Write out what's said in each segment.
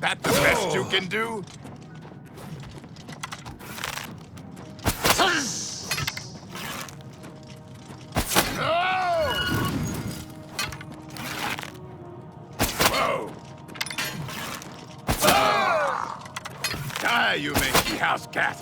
That the best you can do? Whoa! Die, you mangy house cat!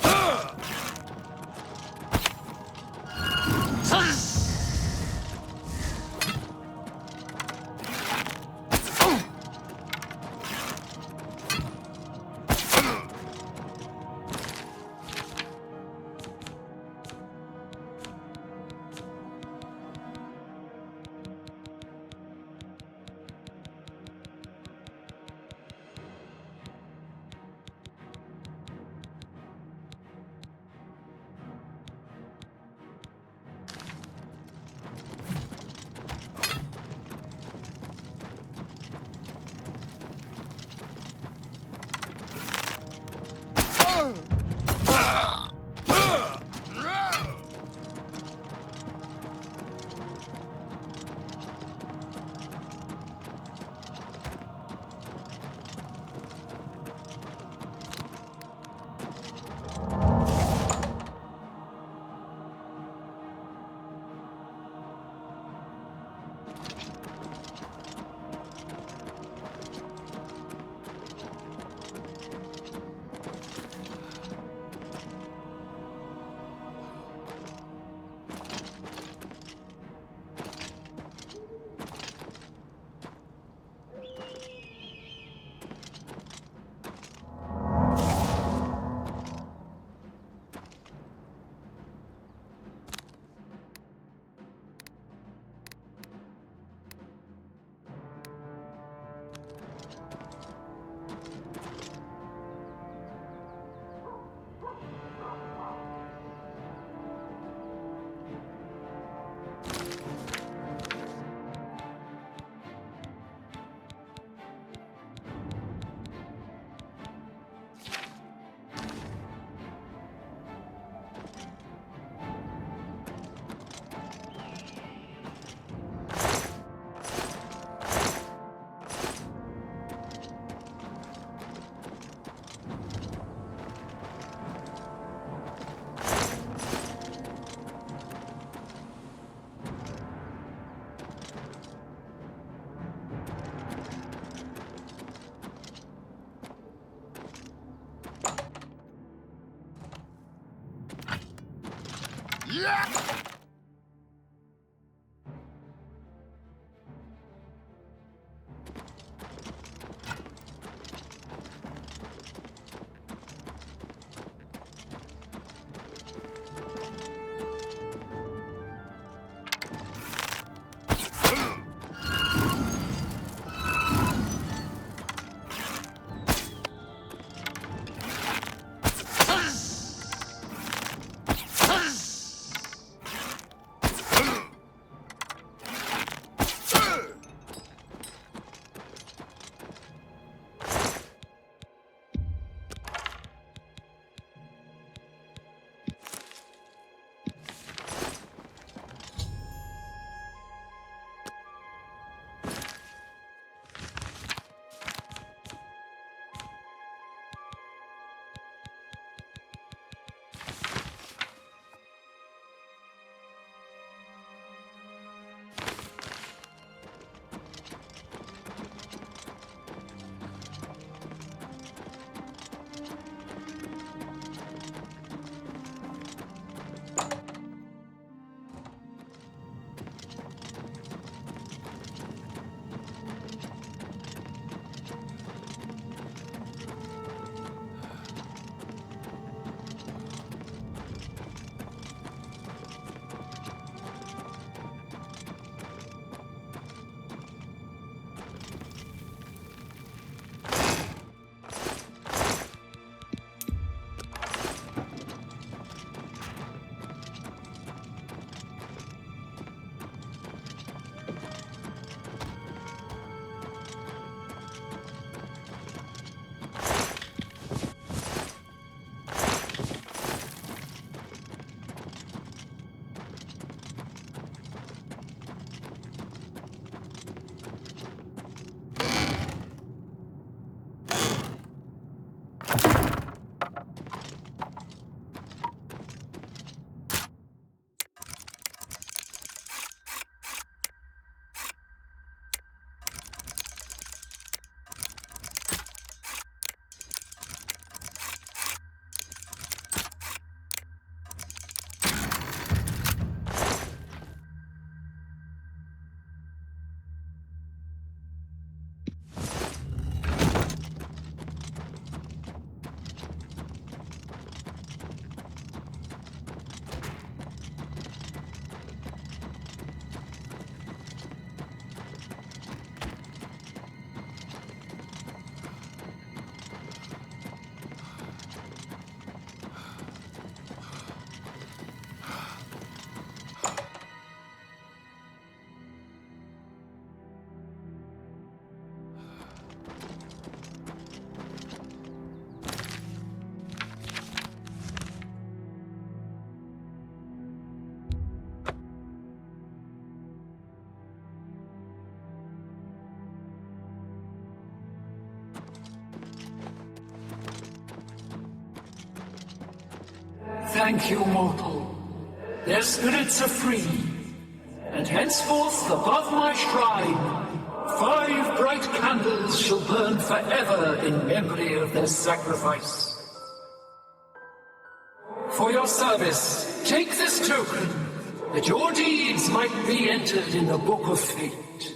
Yeah! Thank you, mortal. Their spirits are free, and henceforth above my shrine, 5 bright candles shall burn forever in memory of their sacrifice. For your service, take this token, that your deeds might be entered in the Book of Fate.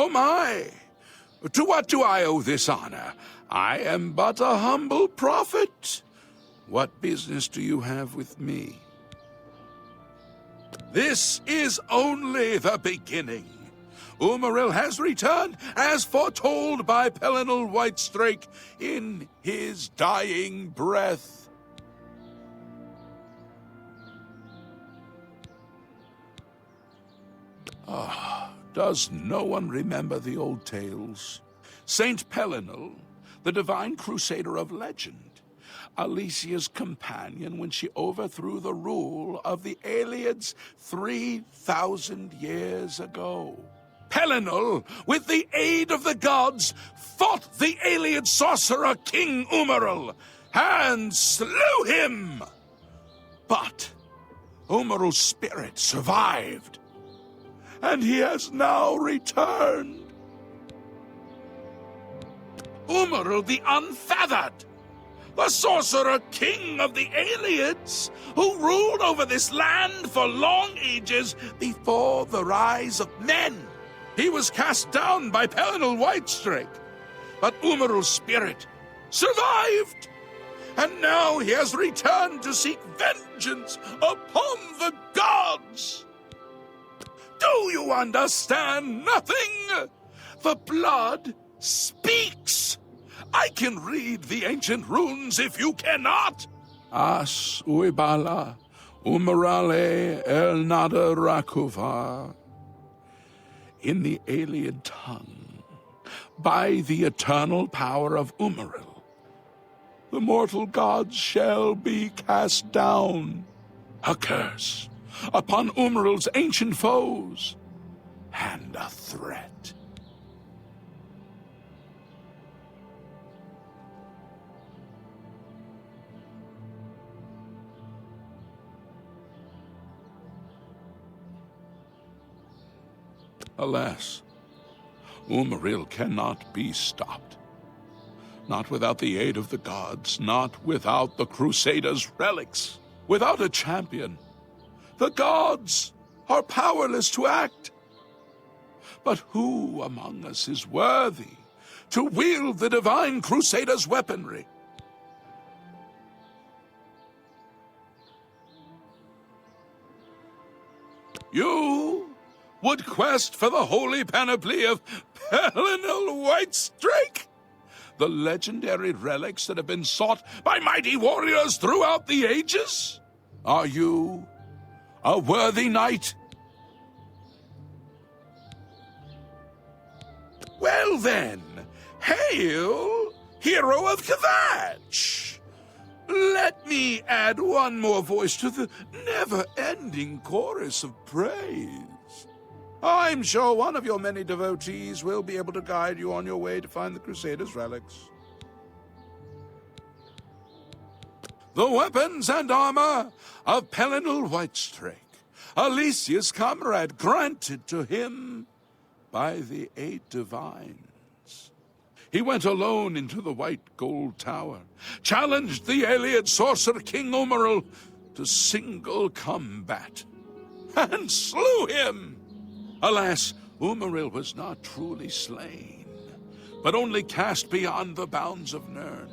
Oh my! To what do I owe this honor? I am but a humble prophet. What business do you have with me? This is only the beginning. Umaril has returned as foretold by Pelinal Whitestrake in his dying breath. Does no one remember the old tales? Saint Pelinal, the divine crusader of legend, Alicia's companion when she overthrew the rule of the Aelids 3,000 years ago. Pelinal, with the aid of the gods, fought the Aelid sorcerer King Umaril and slew him. But Umaril's spirit survived, and he has now returned. Umaril the Unfeathered, the sorcerer king of the Aelids, who ruled over this land for long ages before the rise of men. He was cast down by Pelinal Whitestrake, but Umaril's spirit survived, and now he has returned to seek vengeance upon the gods. Do you understand nothing? The blood speaks. I can read the ancient runes if you cannot. As uibala, umarale el nada rakuva. In the alien tongue, by the eternal power of Umaril, the mortal gods shall be cast down. A curse upon Umaril's ancient foes, and a threat. Alas, Umaril cannot be stopped. Not without the aid of the gods, not without the Crusaders' relics. Without a champion, the gods are powerless to act. But who among us is worthy to wield the divine Crusaders' weaponry? You would quest for the holy panoply of Pelinal Whitestrake? The legendary relics that have been sought by mighty warriors throughout the ages? Are you a worthy knight? Well then, hail, hero of Kvatch! Let me add one more voice to the never-ending chorus of praise. I'm sure one of your many devotees will be able to guide you on your way to find the Crusaders' relics. The weapons and armor of Pelinal Whitestrake, Alicia's comrade, granted to him by the 8 divines. He went alone into the White Gold Tower, challenged the Aelid sorcerer King Umaril to single combat, and slew him. Alas, Umaril was not truly slain, but only cast beyond the bounds of Nirn.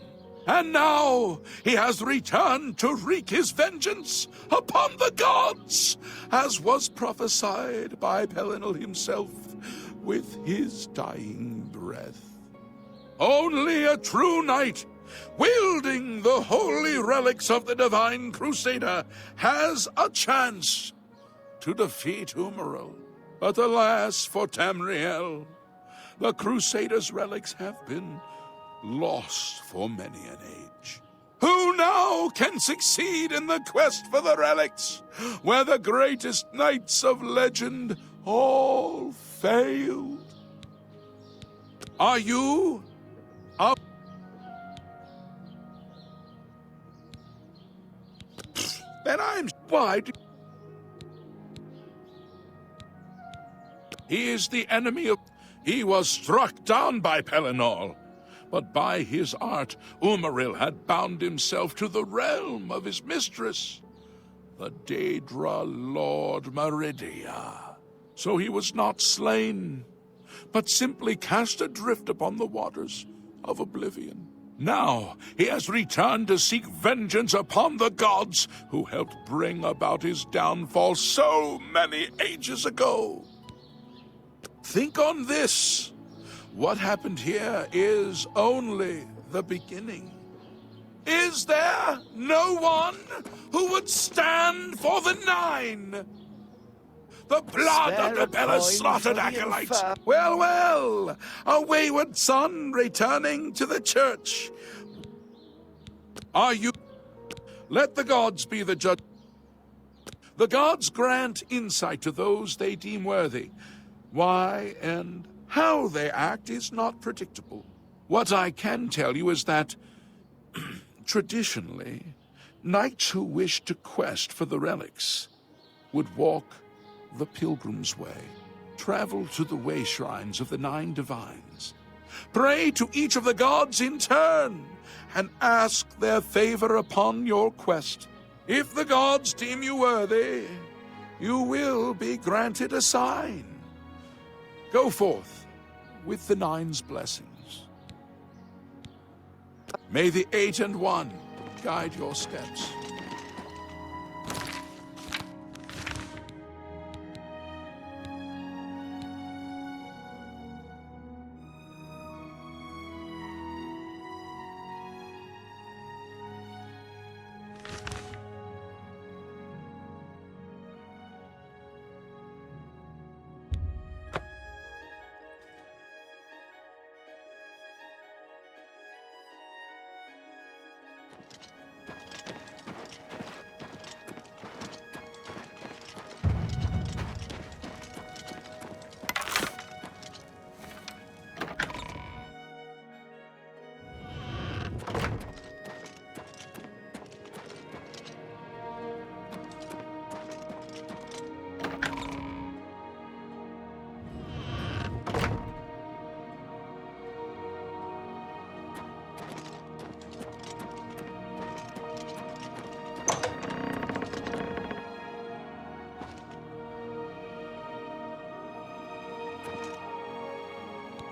And now he has returned to wreak his vengeance upon the gods, as was prophesied by Pelinal himself with his dying breath. Only a true knight, wielding the holy relics of the divine Crusader, has a chance to defeat Umaril. But alas for Tamriel, the Crusaders' relics have been lost for many an age. Who now can succeed in the quest for the relics, where the greatest knights of legend all failed? Are you up? Then I'm... Why do... He is the enemy of... He was struck down by Pelinal, but by his art, Umaril had bound himself to the realm of his mistress, the Daedra Lord Meridia. So he was not slain, but simply cast adrift upon the waters of Oblivion. Now he has returned to seek vengeance upon the gods who helped bring about his downfall so many ages ago. Think on this. What happened here is only the beginning. Is there no one who would stand for the Nine? The blood of the Bella's slaughtered acolytes. Well, well, a wayward son returning to the church. Are you? Let the gods be the judge. The gods grant insight to those they deem worthy. Why and how they act is not predictable. What I can tell you is that, traditionally, knights who wished to quest for the relics would walk the pilgrim's way, travel to the way shrines of the Nine Divines, pray to each of the gods in turn, and ask their favor upon your quest. If the gods deem you worthy, you will be granted a sign. Go forth with the Nine's blessings. May the Eight and One guide your steps.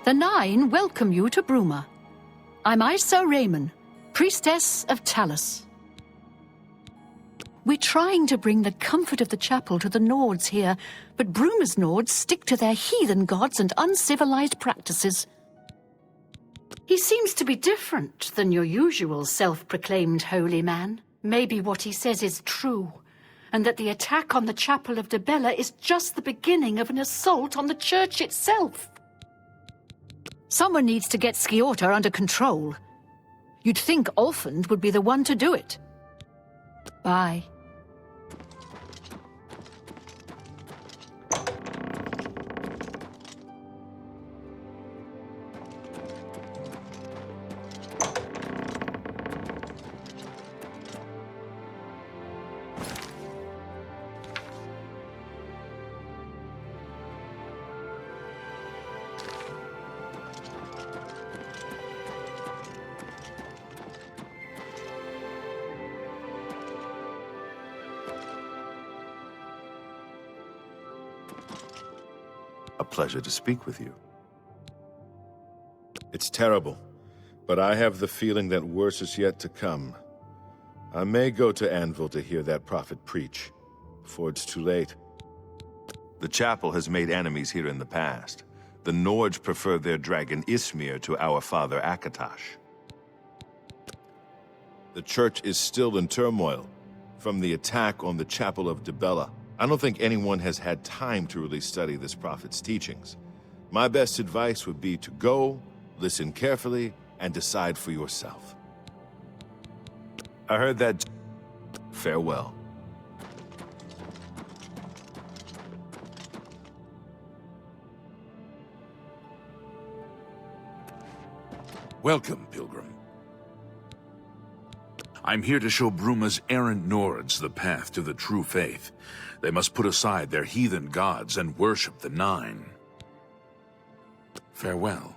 The Nine welcome you to Bruma. I'm Isa Raymond, priestess of Talus. We're trying to bring the comfort of the chapel to the Nords here, but Bruma's Nords stick to their heathen gods and uncivilized practices. He seems to be different than your usual self-proclaimed holy man. Maybe what he says is true, and that the attack on the Chapel of Dibella is just the beginning of an assault on the church itself. Someone needs to get Sciorta under control. You'd think Ulfund would be the one to do it. Bye. A pleasure to speak with you. It's terrible, but I have the feeling that worse is yet to come. I may go to Anvil to hear that prophet preach, before it's too late. The chapel has made enemies here in the past. The Nords prefer their dragon Ismir to our father Akatosh. The church is still in turmoil from the attack on the Chapel of Dibella. I don't think anyone has had time to really study this prophet's teachings. My best advice would be to go, listen carefully, and decide for yourself. I heard that. Farewell. Welcome, pilgrim. I'm here to show Bruma's errant Nords the path to the true faith. They must put aside their heathen gods and worship the Nine. Farewell.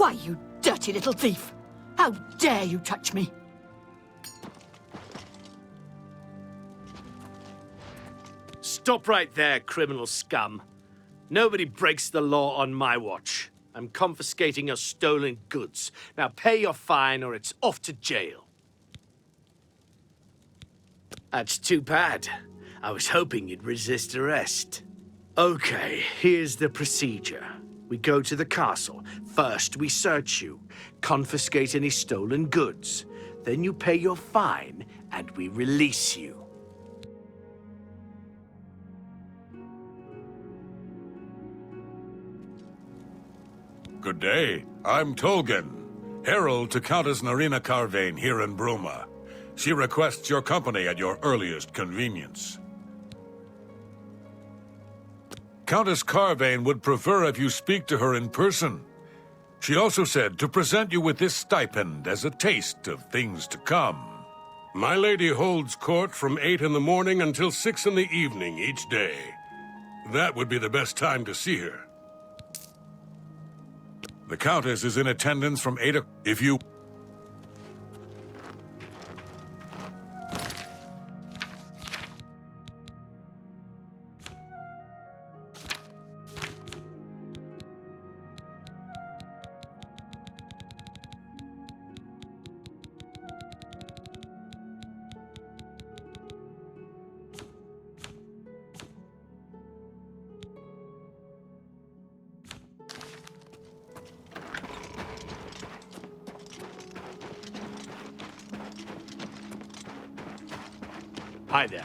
Why, you dirty little thief! How dare you touch me? Stop right there, criminal scum. Nobody breaks the law on my watch. I'm confiscating your stolen goods. Now pay your fine or it's off to jail. That's too bad. I was hoping you'd resist arrest. Okay, here's the procedure. We go to the castle. First, we search you, confiscate any stolen goods. Then you pay your fine, and we release you. Good day. I'm Tolgan, herald to Countess Narina Carvane here in Bruma. She requests your company at your earliest convenience. Countess Carvane would prefer if you speak to her in person. She also said to present you with this stipend as a taste of things to come. My lady holds court from 8 in the morning until 6 in the evening each day. That would be the best time to see her. The Countess is in attendance from 8 o'clock. If you... Hi there.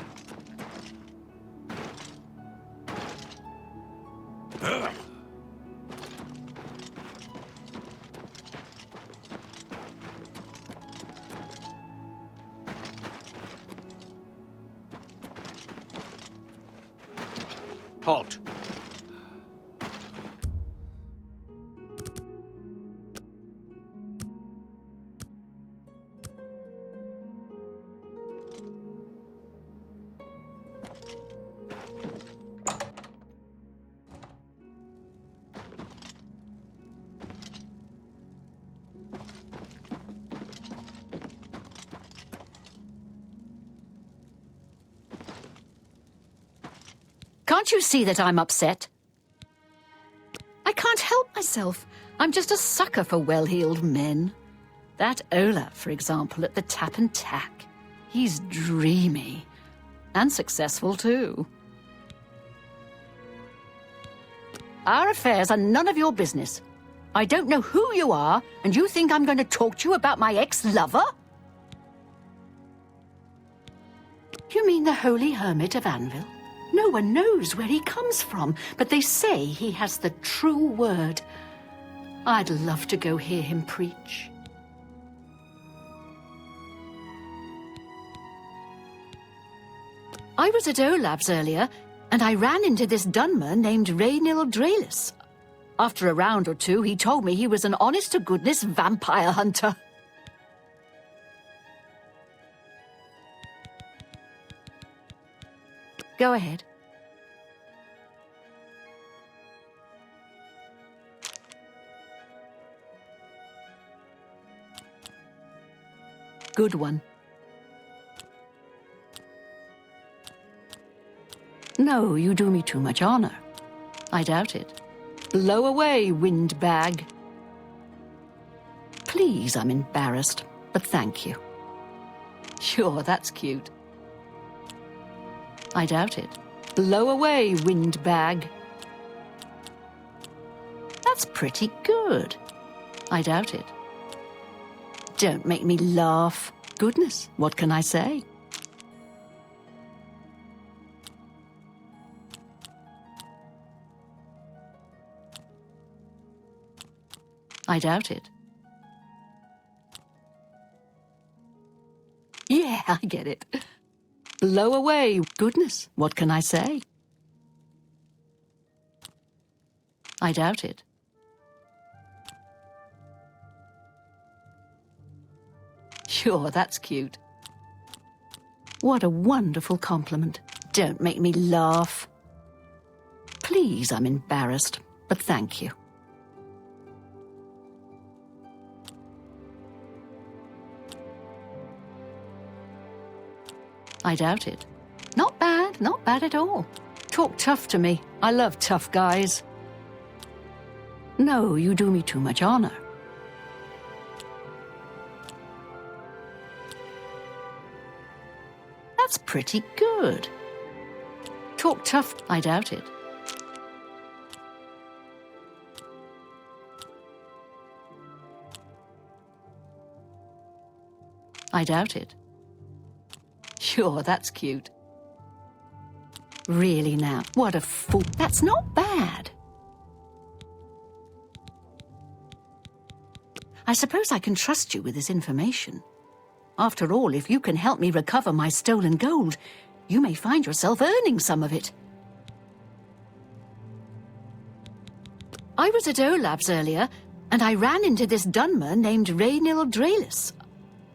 Halt. Can't you see that I'm upset? I can't help myself. I'm just a sucker for well-heeled men. That Olaf, for example, at the Tap and Tack. He's dreamy. And successful, too. Our affairs are none of your business. I don't know who you are, and you think I'm going to talk to you about my ex-lover? You mean the Holy Hermit of Anvil? No one knows where he comes from, but they say he has the true word. I'd love to go hear him preach. I was at Olaf's earlier, and I ran into this Dunmer named Raynil Draelis. After a round or two, he told me he was an honest-to-goodness vampire hunter. Go ahead. Good one. No, you do me too much honor. I doubt it. Blow away, windbag. Please, I'm embarrassed, but thank you. Sure, that's cute. I doubt it. Blow away, windbag. That's pretty good. I doubt it. Don't make me laugh. Goodness, what can I say? I doubt it. Yeah, I get it. Blow away. Goodness, what can I say? I doubt it. Sure, that's cute. What a wonderful compliment. Don't make me laugh. Please, I'm embarrassed, but thank you. I doubt it. Not bad at all. Talk tough to me. I love tough guys. No, you do me too much honor. That's pretty good. Talk tough. I doubt it. I doubt it. Sure, that's cute. Really now, what a fool. That's not bad. I suppose I can trust you with this information. After all, if you can help me recover my stolen gold, you may find yourself earning some of it. I was at Olab's earlier, and I ran into this Dunmer named Raynil Draelis.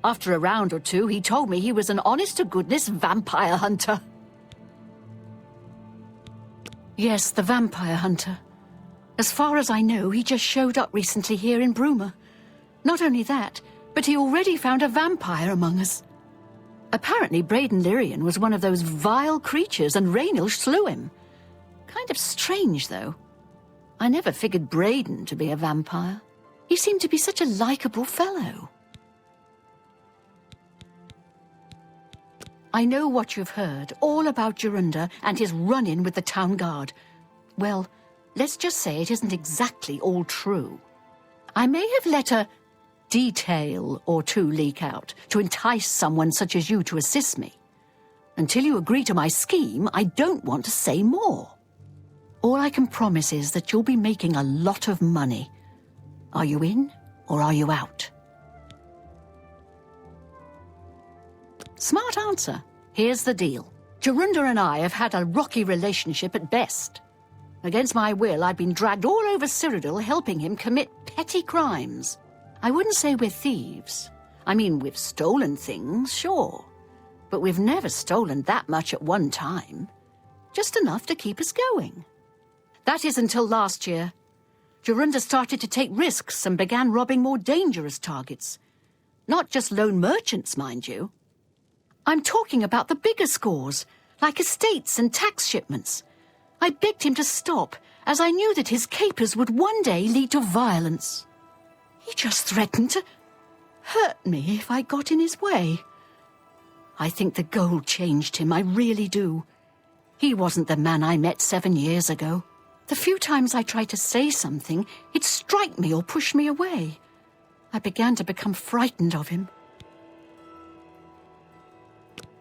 After a round or two, he told me he was an honest-to-goodness vampire hunter. Yes, the vampire hunter. As far as I know, he just showed up recently here in Bruma. Not only that, but he already found a vampire among us. Apparently, Braden Lyrian was one of those vile creatures, and Raynil slew him. Kind of strange, though. I never figured Braden to be a vampire. He seemed to be such a likable fellow. I know what you've heard, all about Jorunda and his run-in with the town guard. Well, let's just say it isn't exactly all true. I may have let a detail or two leak out to entice someone such as you to assist me. Until you agree to my scheme, I don't want to say more. All I can promise is that you'll be making a lot of money. Are you in or are you out? Smart answer. Here's the deal. Jorunda and I have had a rocky relationship at best. Against my will, I've been dragged all over Cyrodiil helping him commit petty crimes. I wouldn't say we're thieves. I mean, we've stolen things, sure. But we've never stolen that much at one time. Just enough to keep us going. That is until last year. Jorunda started to take risks and began robbing more dangerous targets. Not just lone merchants, mind you. I'm talking about the bigger scores, like estates and tax shipments. I begged him to stop, as I knew that his capers would one day lead to violence. He just threatened to hurt me if I got in his way. I think the gold changed him, I really do. He wasn't the man I met 7 years ago. The few times I tried to say something, he'd strike me or push me away. I began to become frightened of him.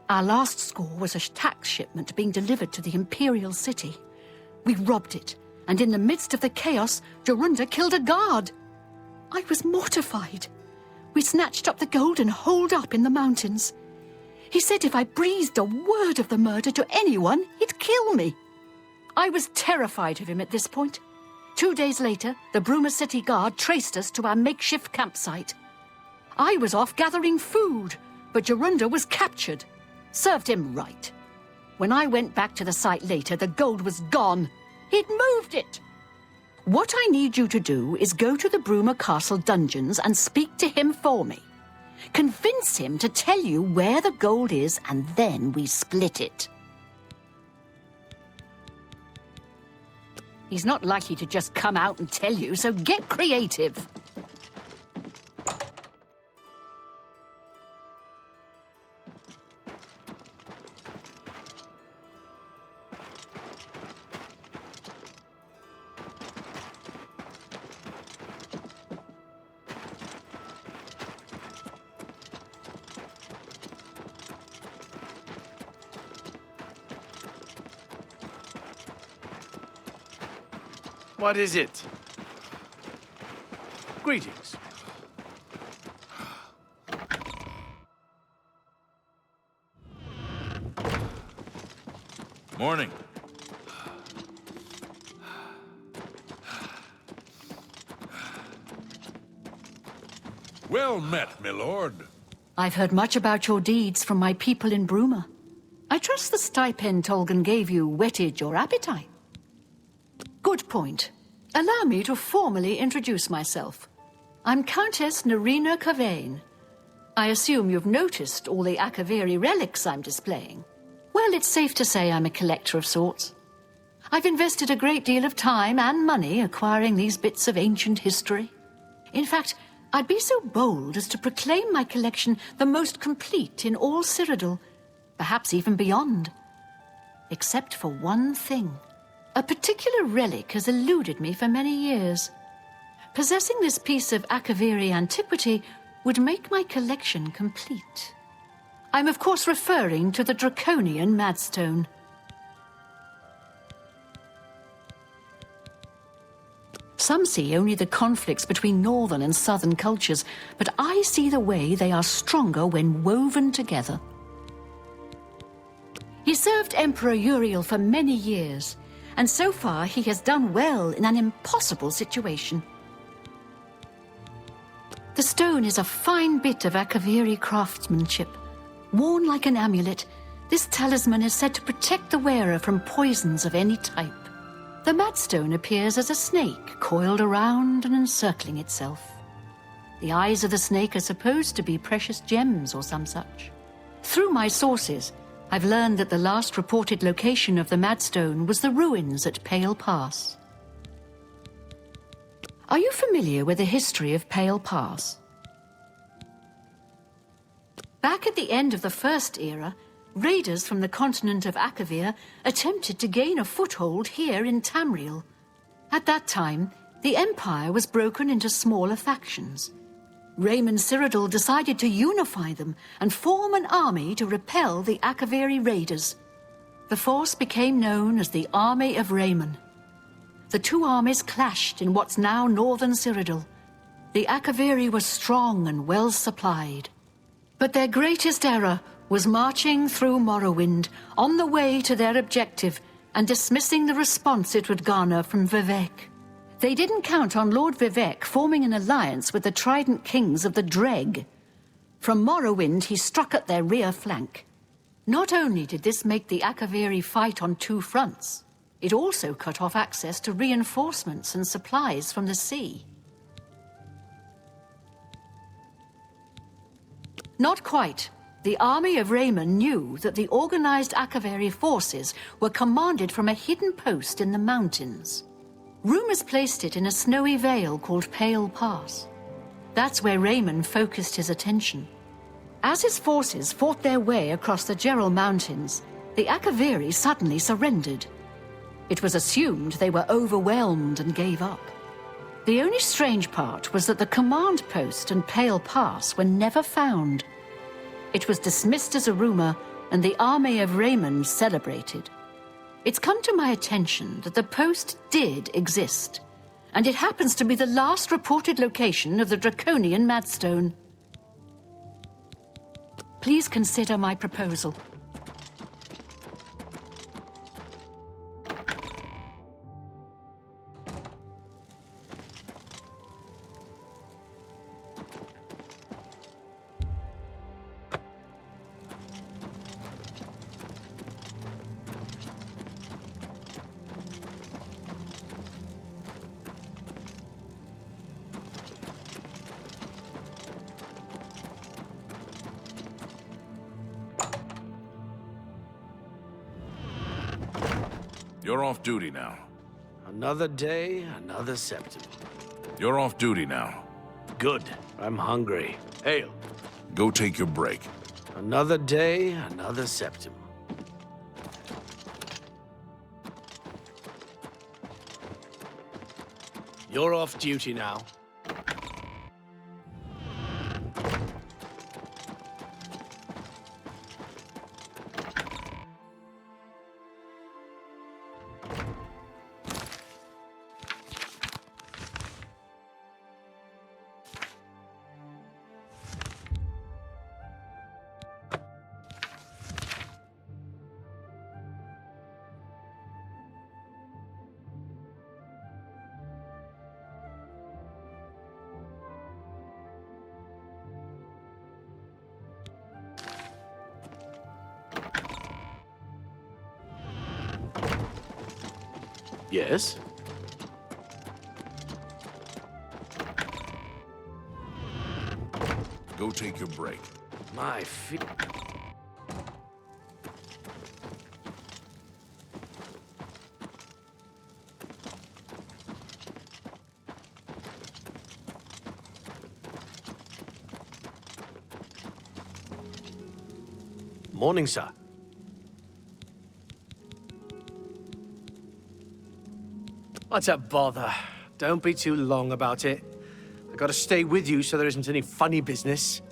Our last score was a tax shipment being delivered to the Imperial City. We robbed it, and in the midst of the chaos, Jorunda killed a guard. I was mortified. We snatched up the gold and holed up in the mountains. He said if I breathed a word of the murder to anyone, he'd kill me. I was terrified of him at this point. 2 days later, the Bruma City Guard traced us to our makeshift campsite. I was off gathering food, but Jorunda was captured. Served him right. When I went back to the site later, the gold was gone. He'd moved it. What I need you to do is go to the Bruma Castle dungeons and speak to him for me. Convince him to tell you where the gold is, and then we split it. He's not likely to just come out and tell you, so get creative. What is it? Greetings. Morning. Well met, my lord. I've heard much about your deeds from my people in Bruma. I trust the stipend Tolgan gave you whetted your appetite. Good point. Allow me to formally introduce myself. I'm Countess Nerina Cavane. I assume you've noticed all the Akaviri relics I'm displaying. Well, it's safe to say I'm a collector of sorts. I've invested a great deal of time and money acquiring these bits of ancient history. In fact, I'd be so bold as to proclaim my collection the most complete in all Cyrodiil, perhaps even beyond. Except for one thing. A particular relic has eluded me for many years. Possessing this piece of Akaviri antiquity would make my collection complete. I'm of course referring to the Draconian Madstone. Some see only the conflicts between northern and southern cultures, but I see the way they are stronger when woven together. He served Emperor Uriel for many years, and so far he has done well in an impossible situation. The stone is a fine bit of Akaviri craftsmanship. Worn like an amulet, this talisman is said to protect the wearer from poisons of any type. The Madstone appears as a snake coiled around and encircling itself. The eyes of the snake are supposed to be precious gems or some such. Through my sources, I've learned that the last reported location of the Madstone was the ruins at Pale Pass. Are you familiar with the history of Pale Pass? Back at the end of the First Era, raiders from the continent of Akavir attempted to gain a foothold here in Tamriel. At that time, the Empire was broken into smaller factions. Raymond Cyrodiil decided to unify them and form an army to repel the Akaviri raiders. The force became known as the Army of Raymond. The two armies clashed in what's now northern Cyrodiil. The Akaviri were strong and well supplied. But their greatest error was marching through Morrowind on the way to their objective and dismissing the response it would garner from Vivek. They didn't count on Lord Vivek forming an alliance with the Trident Kings of the Dreg. From Morrowind, he struck at their rear flank. Not only did this make the Akaviri fight on two fronts, it also cut off access to reinforcements and supplies from the sea. Not quite. The army of Raymond knew that the organized Akaviri forces were commanded from a hidden post in the mountains. Rumors placed it in a snowy vale called Pale Pass. That's where Raymond focused his attention. As his forces fought their way across the Gerald Mountains, the Akaviri suddenly surrendered. It was assumed they were overwhelmed and gave up. The only strange part was that the command post and Pale Pass were never found. It was dismissed as a rumor, and the army of Raymond celebrated. It's come to my attention that the post did exist, and it happens to be the last reported location of the Draconian Madstone. Please consider my proposal. You're off duty now. Another day, another septum. You're off duty now. Good. I'm hungry. Hail. Go take your break. Another day, another septum. You're off duty now. Yes? Go go take your break. My feet. Morning, sir. What's a bother? Don't be too long about it. I gotta stay with you so there isn't any funny business.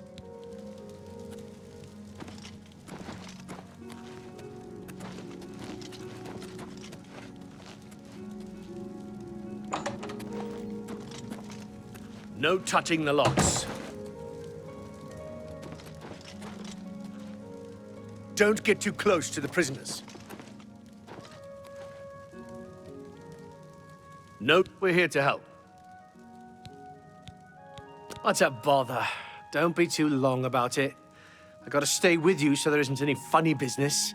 No touching the locks. Don't get too close to the prisoners. Nope, we're here to help. What's a bother? Don't be too long about it. I gotta stay with you so there isn't any funny business.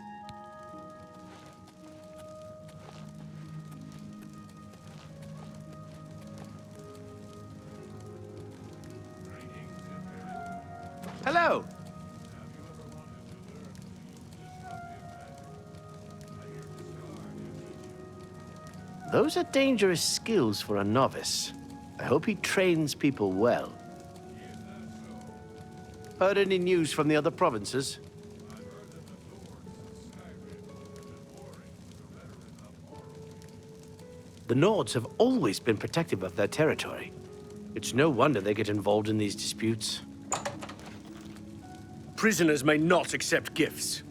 Hello. Those are dangerous skills for a novice. I hope he trains people well. Heard any news from the other provinces? The Nords have always been protective of their territory. It's no wonder they get involved in these disputes. Prisoners may not accept gifts.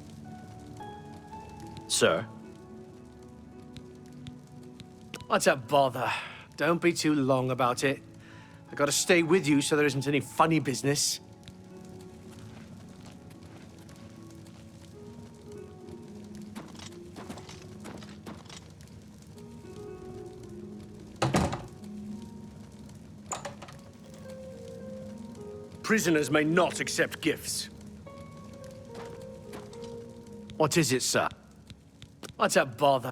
Sir? What's a bother? Don't be too long about it. I gotta stay with you so there isn't any funny business. Prisoners may not accept gifts. What is it, sir? What's a bother?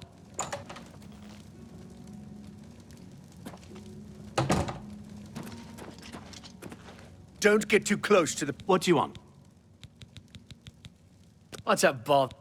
Don't get too close to the... What do you want? What's a bother?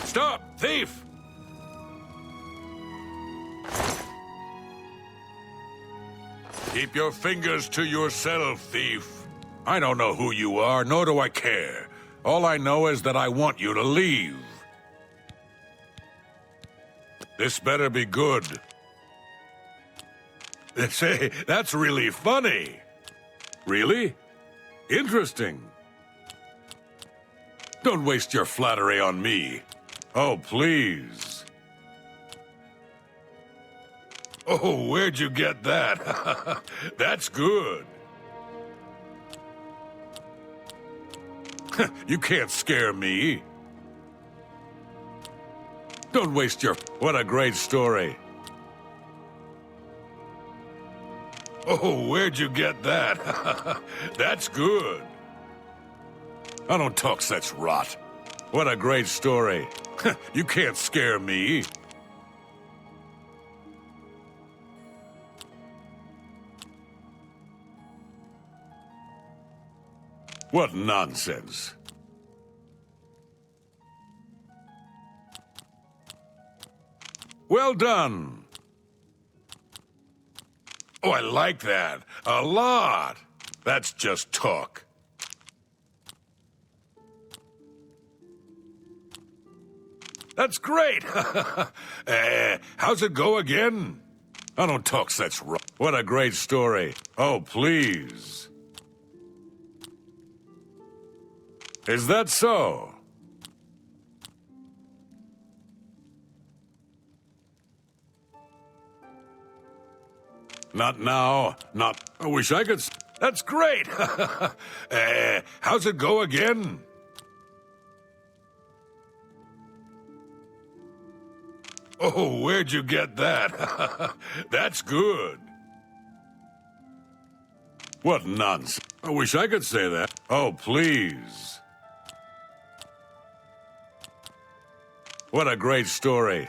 Stop, thief! Keep your fingers to yourself, thief. I don't know who you are, nor do I care. All I know is that I want you to leave. This better be good. Say, that's really funny. Really? Interesting. Don't waste your flattery on me. Oh, please. Oh, where'd you get that? That's good. You can't scare me. Don't waste your... What a great story. Oh, where'd you get that? That's good. I don't talk such rot. What a great story. You can't scare me. What nonsense. Well done. Oh, I like that. A lot. That's just talk. That's great. How's it go again? I don't talk such rot. What a great story. Oh, please. Is that so? Not now. Not. I wish I could. That's great. How's it go again? Oh, where'd you get that? That's good. What nonsense. I wish I could say that. Oh, please. What a great story.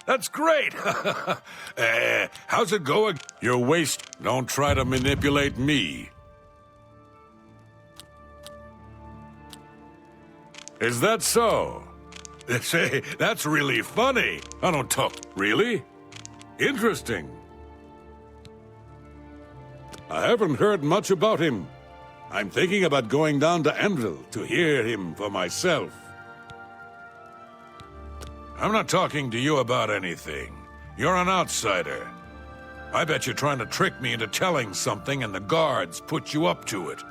That's great. How's it going? You're waste. Don't try to manipulate me. Is that so? Say, that's really funny. I don't talk. Really? Interesting. I haven't heard much about him. I'm thinking about going down to Anvil to hear him for myself. I'm not talking to you about anything. You're an outsider. I bet you're trying to trick me into telling something and the guards put you up to it.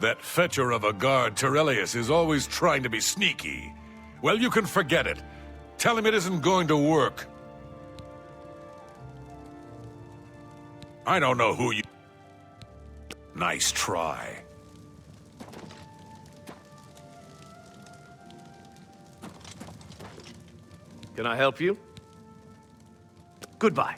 That fetcher of a guard, Terelius, is always trying to be sneaky. Well, you can forget it. Tell him it isn't going to work. I don't know who you... Nice try. Can I help you? Goodbye.